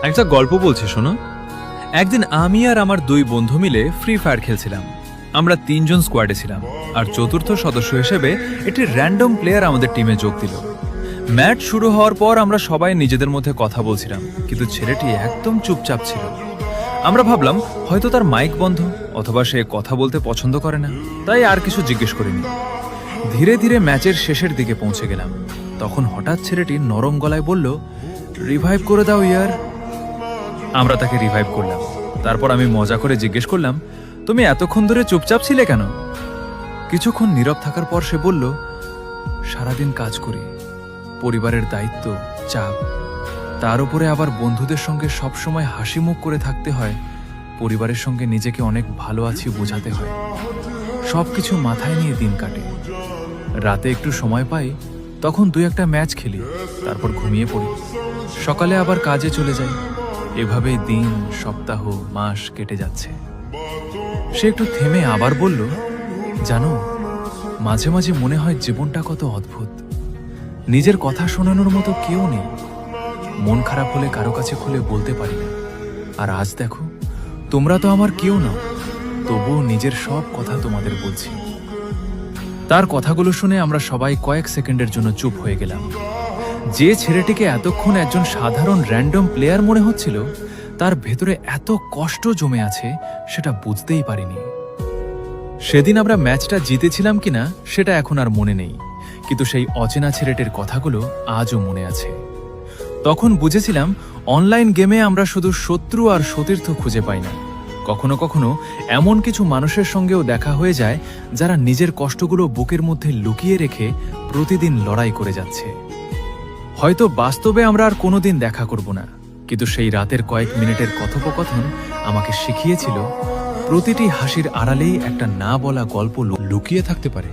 একটা গল্প বলছি শোনো। একদিন আমি আর আমার দুই বন্ধু মিলে ফ্রি ফায়ার খেলছিলাম। আমরা তিনজন স্কোয়াডে ছিলাম, আর চতুর্থ সদস্য হিসেবে একটি র্যান্ডম প্লেয়ার আমাদের টিমে যোগ দিল। ম্যাচ শুরু হওয়ার পর আমরা সবাই নিজেদের মধ্যে কথা বলছিলাম, কিন্তু ছেলেটি একদম চুপচাপ ছিল। আমরা ভাবলাম হয়তো তার মাইক বন্ধ, অথবা সে কথা বলতে পছন্দ করে না, তাই আর কিছু জিজ্ঞেস করিনি। ধীরে ধীরে ম্যাচের শেষের দিকে পৌঁছে গেলাম। তখন হঠাৎ ছেলেটি নরম গলায় বলল, রিভাইভ করে দাও ইয়ার। আমরা তাকে রিভাইভ করলাম। তারপর আমি মজা করে জিজ্ঞেস করলাম, তুমি এতক্ষণ ধরে চুপচাপ ছিলে কেন? কিছুক্ষণ নীরব থাকার পর সে বলল, সারাদিন কাজ করি, পরিবারের দায়িত্ব, চাপ, তার উপরে আবার বন্ধুদের সঙ্গে সবসময় হাসি মুখ করে থাকতে হয়। পরিবারের সঙ্গে নিজেকে অনেক ভালো আছি বোঝাতে হয়। সবকিছু মাথায় নিয়ে দিন কাটে। রাতে একটু সময় পাই, তখন দুই একটা ম্যাচ খেলি, তারপর ঘুমিয়ে পড়ি। সকালে আবার কাজে চলে যাই। এভাবেই দিন, সপ্তাহ, মাস কেটে যাচ্ছে। সে একটু থেমে আবার বলল, জানো, মাঝে মাঝে মনে হয় জীবনটা কত অদ্ভুত। নিজের কথা শোনানোর মতো কেউ নেই। মন খারাপ হলে কারো কাছে খুলে বলতে পারি না। আর আজ দেখো, তোমরা তো আমার কেউ নও, তবুও নিজের সব কথা তোমাদের বলছি। তার কথাগুলো শুনে আমরা সবাই কয়েক সেকেন্ডের জন্য চুপ হয়ে গেলাম। যে ছেলেটিকে এতক্ষণ একজন সাধারণ র্যান্ডম প্লেয়ার মনে হচ্ছিল, তার ভেতরে এত কষ্ট জমে আছে সেটা বুঝতেই পারিনি। সেদিন আমরা ম্যাচটা জিতেছিলাম কিনা সেটা এখন আর মনে নেই, কিন্তু সেই অচেনা ছেলেটির কথাগুলো আজও মনে আছে। তখন বুঝেছিলাম, অনলাইন গেমে আমরা শুধু শত্রু আর সতীর্থ খুঁজে পাই না। কখনো কখনো এমন কিছু মানুষের সঙ্গেও দেখা হয়ে যায়, যারা নিজের কষ্টগুলো বুকের মধ্যে লুকিয়ে রেখে প্রতিদিন লড়াই করে যাচ্ছে। হয়তো বাস্তবে আমরা আর কোনোদিন দেখা করব না, কিন্তু সেই রাতের কয়েক মিনিটের কথোপকথন আমাকে শিখিয়েছিল, প্রতিটি হাসির আড়ালেই একটা না বলা গল্প লুকিয়ে থাকতে পারে।